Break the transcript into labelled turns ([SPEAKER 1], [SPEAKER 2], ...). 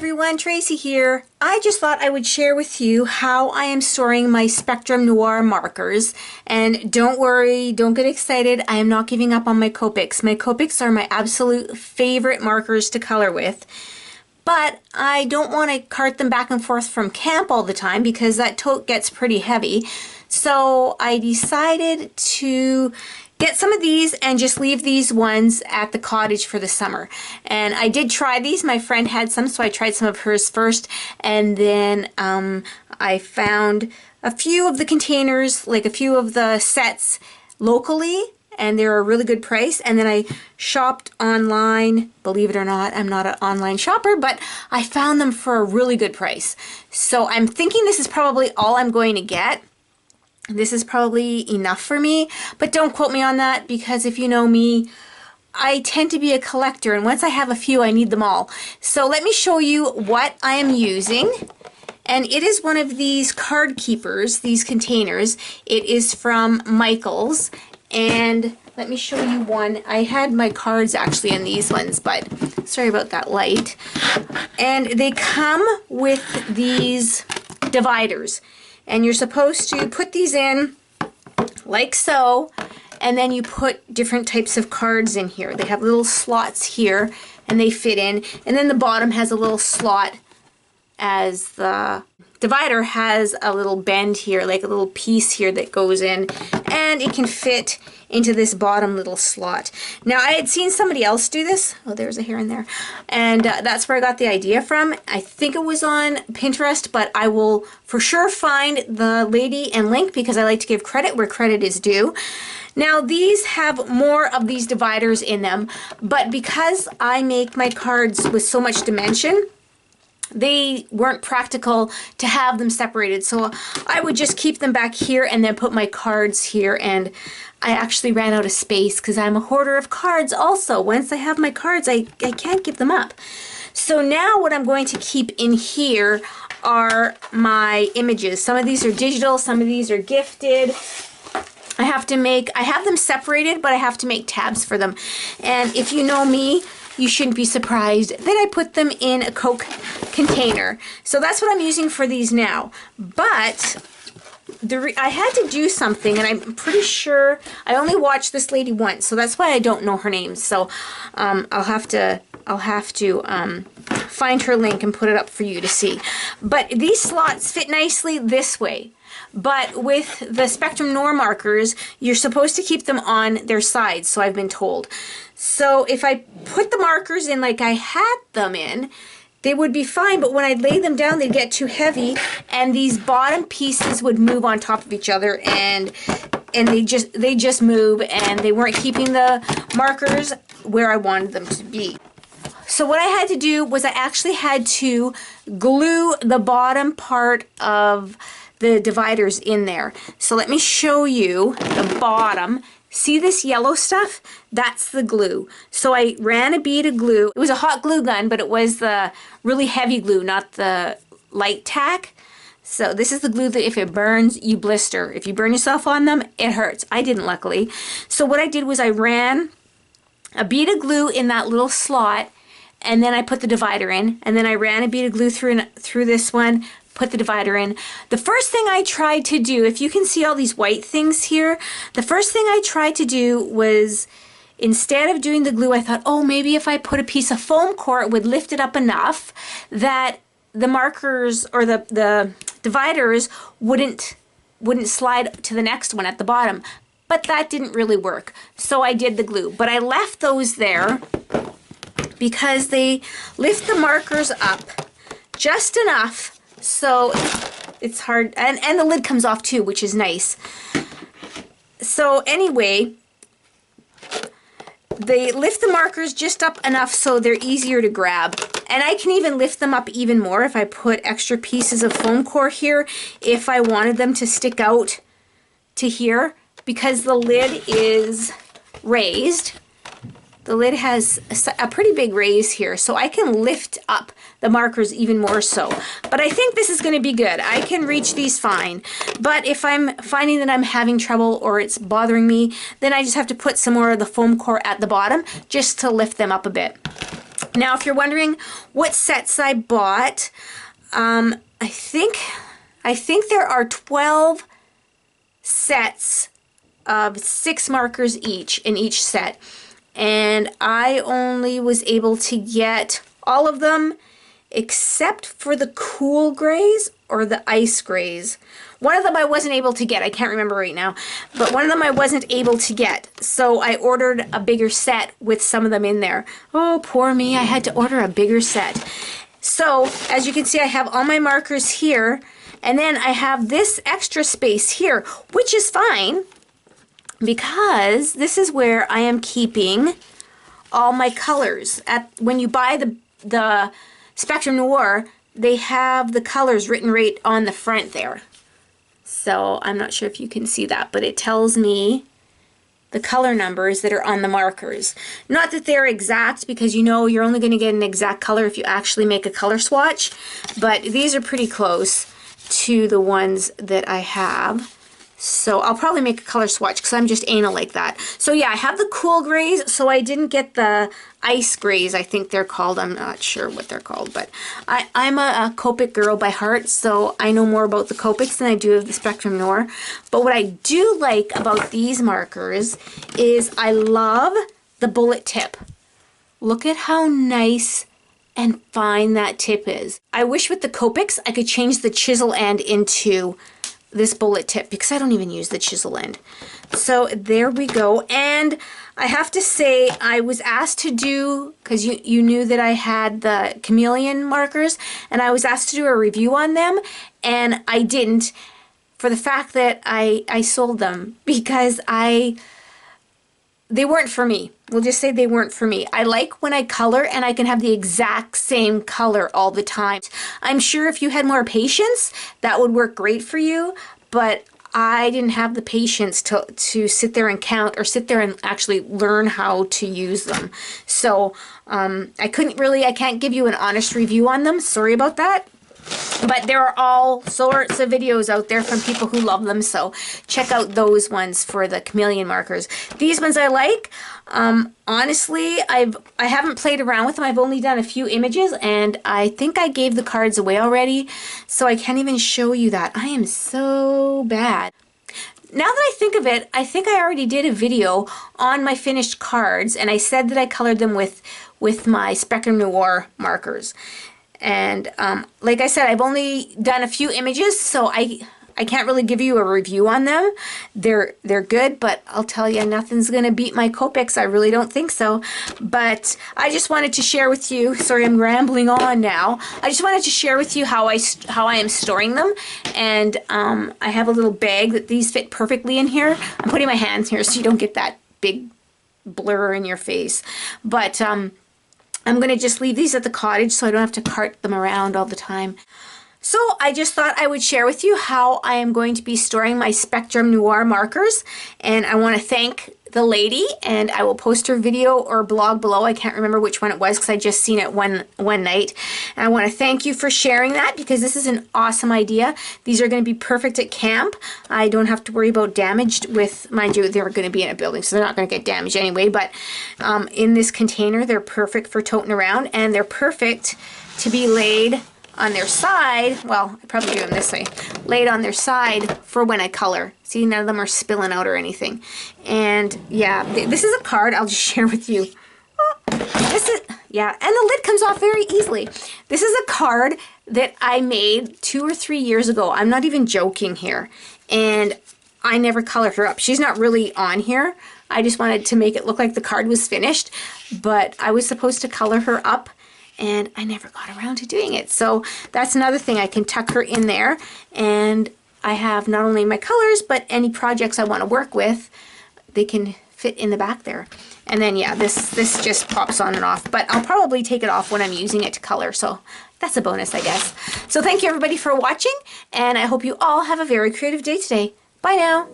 [SPEAKER 1] everyone, Tracy here. I just thought I would share with you how I am storing my Spectrum Noir markers. And don't worry, don't get excited, I am not giving up on my Copics. My Copics are my absolute favorite markers to color with. But I don't want to cart them back and forth from camp all the time because that tote gets pretty heavy. So I decided to get some of these and just leave these ones at the cottage for the summer. And I did try these. My friend had some, so I tried some of hers first. And then I found a few of the containers, like a few of the sets locally, and they're a really good price. And then I shopped online. Believe it or not, I'm not an online shopper, but I found them for a really good price. So I'm thinking this is probably all I'm going to get. This is probably enough for me, but don't quote me on that because if you know me, I tend to be a collector, and once I have a few, I need them all. So let me show you what I am using. And it is one of these card keepers, these containers. It is from Michaels. And let me show you one. I had my cards actually in these ones, but sorry about that light. And they come with these dividers. And you're supposed to put these in like so, and then you put different types of cards in here. They have little slots here, and they fit in. And then the bottom has a little slot as the divider has a little bend here, like a little piece here that goes in, and it can fit into this bottom little slot. Now I had seen somebody else do this. Oh, there's a hair in there. And that's where I got the idea from. I think it was on Pinterest, but I will for sure find the lady and link because I like to give credit where credit is due. Now these have more of these dividers in them, but because I make my cards with so much dimension, they weren't practical to have them separated, so I would just keep them back here and then put my cards here. And I actually ran out of space because I'm a hoarder of cards also. Once I have my cards, I can't give them up. So now what I'm going to keep in here are my images. Some of these are digital, some of these are gifted. I have them separated, but I have to make tabs for them. And if you know me, you shouldn't be surprised that I put them in a Coke container. So that's what I'm using for these now. But I had to do something, and I'm pretty sure I only watched this lady once, so that's why I don't know her name. So I'll have to find her link and put it up for you to see. But these slots fit nicely this way. But with the Spectrum Noir markers, you're supposed to keep them on their sides, so I've been told. So if I put the markers in like I had them in, they would be fine, but when I lay them down, they'd get too heavy, and these bottom pieces would move on top of each other, and they just move, and they weren't keeping the markers where I wanted them to be. So what I had to do was I actually had to glue the bottom part of the dividers in there. So let me show you the bottom. See this yellow stuff? That's the glue. So I ran a bead of glue. It was a hot glue gun, but it was the really heavy glue, not the light tack. So this is the glue that if it burns, you blister. If you burn yourself on them, it hurts. I didn't, luckily. So what I did was I ran a bead of glue in that little slot, and then I put the divider in, and then I ran a bead of glue through this one, put the divider in. The first thing I tried to do, if you can see all these white things here, the first thing I tried to do was, instead of doing the glue, I thought, oh, maybe if I put a piece of foam core, it would lift it up enough that the markers or the dividers wouldn't slide to the next one at the bottom. But that didn't really work. So I did the glue. But I left those there because they lift the markers up just enough so it's hard, and the lid comes off too, which is nice. So anyway, they lift the markers just up enough so they're easier to grab. And I can even lift them up even more if I put extra pieces of foam core here, if I wanted them to stick out to here, because the lid is raised. The lid has a pretty big raise here, so I can lift up the markers even more so. But I think this is going to be good. I can reach these fine. But if I'm finding that I'm having trouble or it's bothering me, then I just have to put some more of the foam core at the bottom just to lift them up a bit. Now, if you're wondering what sets I bought, I think there are 12 sets of 6 markers each in each set. And I only was able to get all of them except for the cool grays or the ice grays. One of them I wasn't able to get. I can't remember right now. But one of them I wasn't able to get. So I ordered a bigger set with some of them in there. Oh, poor me. I had to order a bigger set. So, as you can see, I have all my markers here. And then I have this extra space here, which is fine, because this is where I am keeping all my colors. When you buy the Spectrum Noir, they have the colors written right on the front there. So I'm not sure if you can see that, but it tells me the color numbers that are on the markers. Not that they're exact, because you know you're only going to get an exact color if you actually make a color swatch, but these are pretty close to the ones that I have. So I'll probably make a color swatch because I'm just anal like that. So yeah, I have the cool grays, so I didn't get the ice grays, I think they're called. I'm not sure what they're called, but I'm a Copic girl by heart, so I know more about the Copics than I do of the Spectrum Noir. But what I do like about these markers is I love the bullet tip. Look at how nice and fine that tip is. I wish with the Copics I could change the chisel end into this bullet tip, because I don't even use the chisel end. So there we go. And I have to say, I was asked to do, because you knew that I had the chameleon markers, and I was asked to do a review on them, and I didn't, for the fact that I sold them, because they weren't for me. We'll just say they weren't for me. I like when I color and I can have the exact same color all the time. I'm sure if you had more patience, that would work great for you, but I didn't have the patience to sit there and count, or sit there and actually learn how to use them. So I can't give you an honest review on them. Sorry about that. But there are all sorts of videos out there from people who love them, so check out those ones for the chameleon markers. These ones I like. Honestly, I haven't played around with them. I've only done a few images, and I think I gave the cards away already, so I can't even show you that. I am so bad. Now that I think of it, I think I already did a video on my finished cards, and I said that I colored them with my Spectrum Noir markers. And like I said, I've only done a few images, so I can't really give you a review on them. They're good, but I'll tell you, nothing's gonna beat my Copics. I really don't think so. But I just wanted to share with you. Sorry, I'm rambling on now. I just wanted to share with you how I am storing them. And I have a little bag that these fit perfectly in here. I'm putting my hands here so you don't get that big blur in your face. But I'm going to just leave these at the cottage so I don't have to cart them around all the time. So I just thought I would share with you how I am going to be storing my Spectrum Noir markers. And I want to thank the lady, and I will post her video or blog below. I can't remember which one it was because I just seen it one night. And I want to thank you for sharing that, because this is an awesome idea. These are going to be perfect at camp. I don't have to worry about damaged with, mind you, they're going to be in a building, so they're not going to get damaged anyway, but in this container, they're perfect for toting around, and they're perfect to be laid on their side. Well, I probably do them this way. Laid on their side for when I color. See, none of them are spilling out or anything. And yeah, this is a card I'll just share with you. Yeah, and the lid comes off very easily. This is a card that I made 2 or 3 years ago. I'm not even joking here. And I never colored her up. She's not really on here. I just wanted to make it look like the card was finished, but I was supposed to color her up, and I never got around to doing it. So that's another thing. I can tuck her in there, and I have not only my colors, but any projects I want to work with, they can fit in the back there. And then yeah, this just pops on and off, but I'll probably take it off when I'm using it to color, so that's a bonus, I guess. So thank you everybody for watching, and I hope you all have a very creative day today. Bye now.